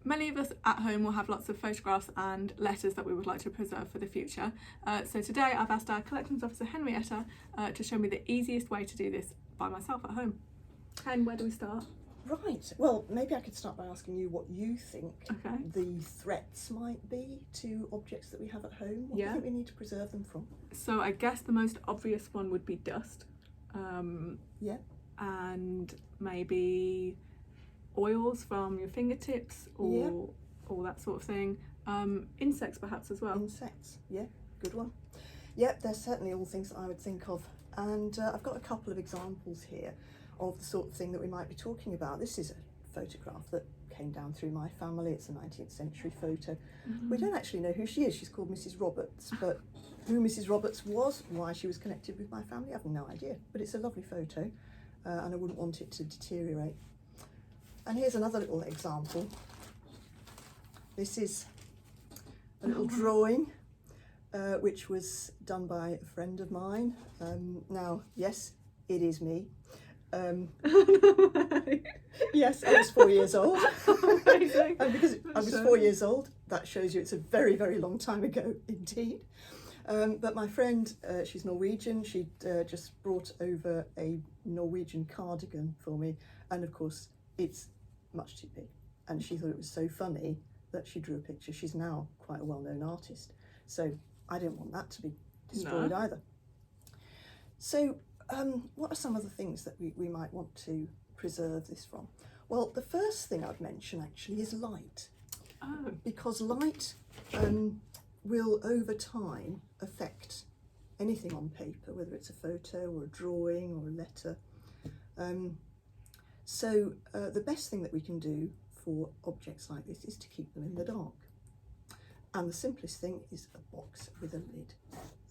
many of us at home will have lots of photographs and letters that we would like to preserve for the future. So today I've asked our Collections Officer Henrietta to show me the easiest way to do this by myself at home. Hen, where do we start? Right, well, maybe I could start by asking you what you think the threats might be to objects that we have at home. What do you think we need to preserve them from? So I guess the most obvious one would be dust. And maybe oils from your fingertips or that sort of thing. Insects perhaps as well. Insects, yeah, good one. Yep, they're certainly all things that I would think of. And I've got a couple of examples here of the sort of thing that we might be talking about. This is a photograph that came down through my family. It's a 19th century photo. We don't actually know who she is. She's called Mrs. Roberts, but who Mrs. Roberts was, why she was connected with my family, I have no idea. But it's a lovely photo, and I wouldn't want it to deteriorate. And here's another little example. This is a little drawing, which was done by a friend of mine. Now, yes, it is me. Yes, I was 4 years old. Amazing. And because I was 4 years old, that shows you it's a very, very long time ago indeed. But my friend, she's Norwegian, she'd just brought over a Norwegian cardigan for me, and of course it's much too big, and she thought it was so funny that she drew a picture. She's now quite a well-known artist, so I didn't want that to be destroyed either. So what are some of the things that we might want to preserve this from? Well, the first thing I'd mention actually is light. Because light will over time affect anything on paper, whether it's a photo or a drawing or a letter. So the best thing that we can do for objects like this is to keep them in the dark. And the simplest thing is a box with a lid.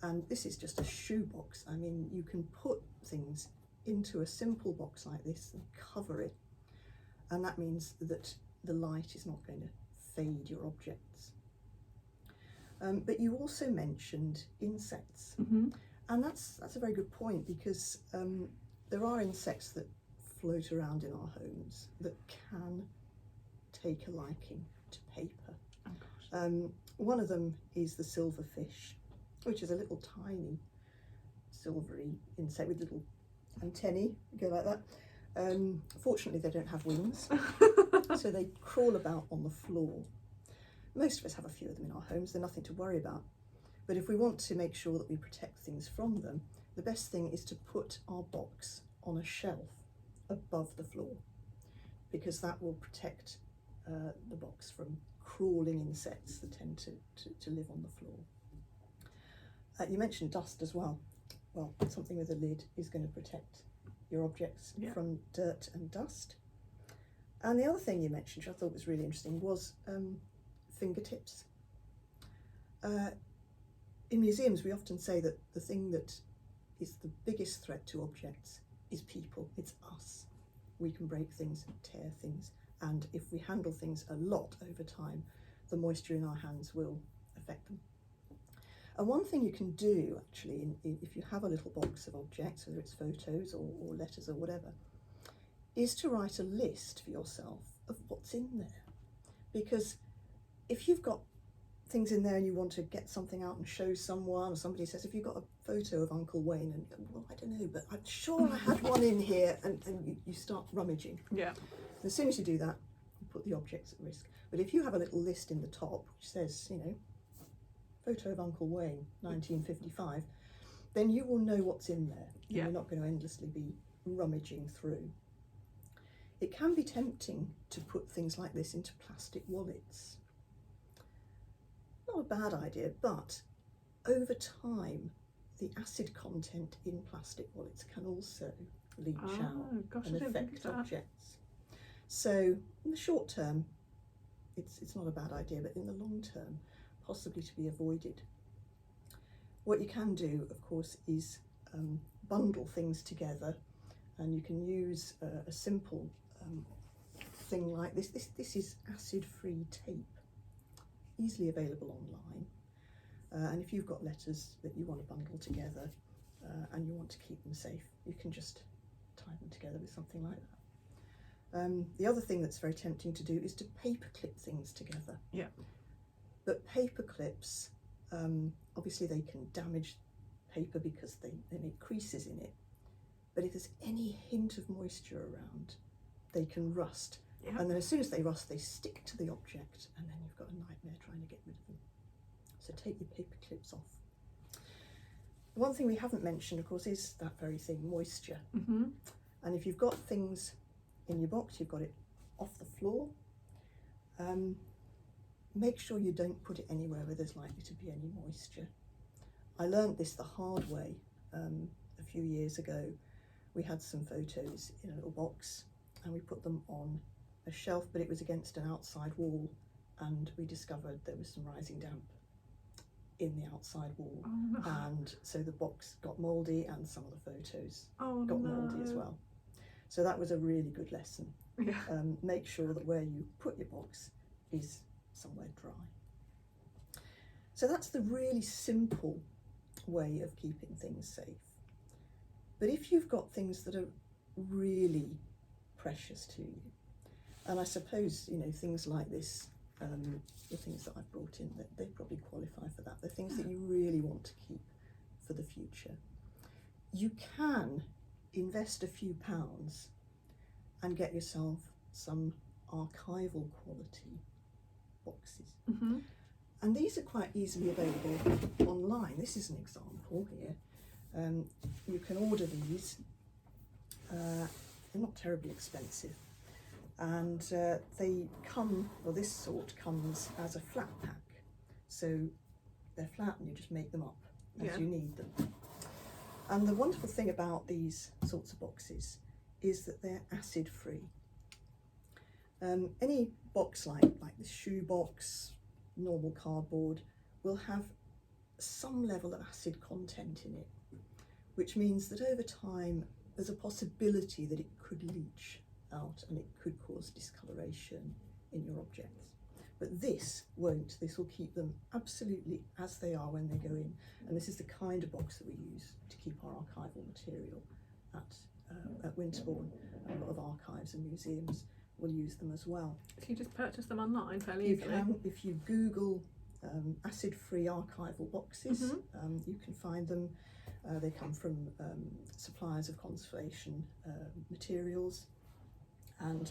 And this is just a shoebox. I mean, you can put things into a simple box like this and cover it. And that means that the light is not going to fade your objects. But you also mentioned insects. And that's a very good point, because there are insects that float around in our homes that can take a liking to paper. One of them is the silverfish, which is a little tiny silvery insect with little antennae, go like that. Fortunately, they don't have wings, so they crawl about on the floor. Most of us have a few of them in our homes, they're nothing to worry about. But if we want to make sure that we protect things from them, the best thing is to put our box on a shelf above the floor, because that will protect the box from crawling insects that tend to live on the floor. You mentioned dust as well. Well, something with a lid is going to protect your objects from dirt and dust. And the other thing you mentioned, which I thought was really interesting, was fingertips. In museums, we often say that the thing that is the biggest threat to objects is people. It's us. We can break things and tear things, and if we handle things a lot over time, the moisture in our hands will affect them. And one thing you can do actually, if you have a little box of objects, whether it's photos or letters or whatever, is to write a list for yourself of what's in there. Because if you've got things in there and you want to get something out and show someone, or somebody says, if you've got a photo of Uncle Wayne, and well, I don't know, but I'm sure I had one in here, and you start rummaging. As soon as you do that, you put the objects at risk. But if you have a little list in the top which says, you know, photo of Uncle Wayne, 1955, then you will know what's in there. And you're not going to endlessly be rummaging through. It can be tempting to put things like this into plastic wallets. Not a bad idea, but over time, the acid content in plastic wallets can also leach out and affect objects. So in the short term, it's not a bad idea, but in the long term, possibly to be avoided. What you can do, of course, is bundle things together, and you can use a simple thing like this. This is acid-free tape, easily available online. And if you've got letters that you want to bundle together and you want to keep them safe, you can just tie them together with something like that. The other thing that's very tempting to do is to paper clip things together. Yeah. But paper clips, obviously they can damage paper because they make creases in it. But if there's any hint of moisture around, they can rust. Yeah. And then as soon as they rust, they stick to the object, and then you've got a nightmare trying to get rid of them. So take your paper clips off. The one thing we haven't mentioned, of course, is that very thing, moisture. Mm-hmm. And if you've got things in your box, you've got it off the floor, make sure you don't put it anywhere where there's likely to be any moisture. I learned this the hard way a few years ago. We had some photos in a little box and we put them on a shelf, but it was against an outside wall, and we discovered there was some rising damp in the outside wall. Oh, no. And so the box got mouldy and some of the photos Oh, got no. mouldy as well. So that was a really good lesson. Yeah. Make sure that where you put your box is somewhere dry. So that's the really simple way of keeping things safe. But if you've got things that are really precious to you, and I suppose, you know, things like this, the things that I've brought in, they probably qualify for that. They're things that you really want to keep for the future. You can invest a few pounds and get yourself some archival quality boxes. Mm-hmm. And these are quite easily available online. This is an example here. You can order these. They're not terribly expensive. And they come, well, this sort comes as a flat pack. So they're flat and you just make them up as you need them. And the wonderful thing about these sorts of boxes is that they're acid free. Any box like the shoe box, normal cardboard, will have some level of acid content in it, which means that over time there's a possibility that it could leach out and it could cause discoloration in your objects. But this won't. This will keep them absolutely as they are when they go in. And this is the kind of box that we use to keep our archival material at Winterbourne. A lot of archives and museums will use them as well. Can you just purchase them online fairly easily? You can, if you Google acid-free archival boxes, you can find them. They come from suppliers of conservation materials.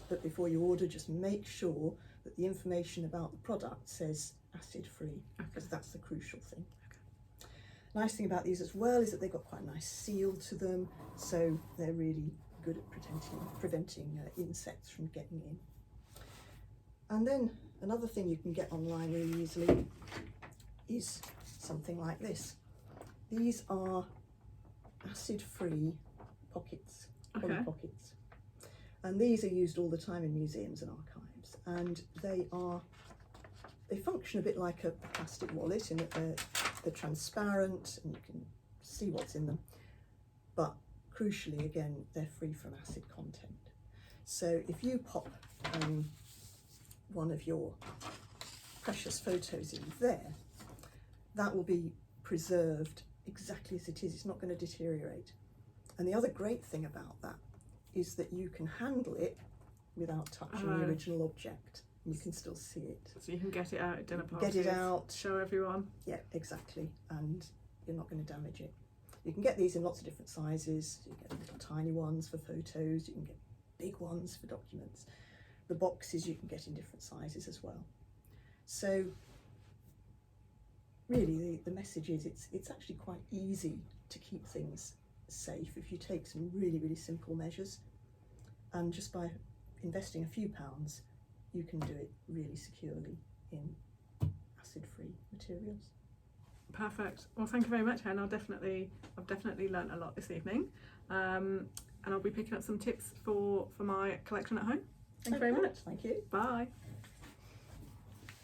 But before you order, just make sure that the information about the product says acid-free, because that's the crucial thing. Okay. Nice thing about these as well is that they've got quite a nice seal to them, so they're really good at preventing insects from getting in. And then another thing you can get online really easily is something like this. These are acid-free pockets, poly pockets. And these are used all the time in museums and archives, and they function a bit like a plastic wallet in that they're transparent and you can see what's in them, but crucially, again, they're free from acid content. So if you pop one of your precious photos in there, that will be preserved exactly as it is. It's not going to deteriorate. And the other great thing about that is that you can handle it without touching the original object. You can still see it. So you can get it out at dinner parties, get it out, show everyone. Yeah, exactly, and you're not going to damage it. You can get these in lots of different sizes. You can get little tiny ones for photos, you can get big ones for documents. The boxes you can get in different sizes as well. So really the message is it's actually quite easy to keep things safe if you take some really, really simple measures, and just by investing a few pounds you can do it really securely in acid-free materials. Perfect. Well, thank you very much, Hen. I've definitely learnt a lot this evening, and I'll be picking up some tips for my collection at home. Thank you very much. Thank you. Bye.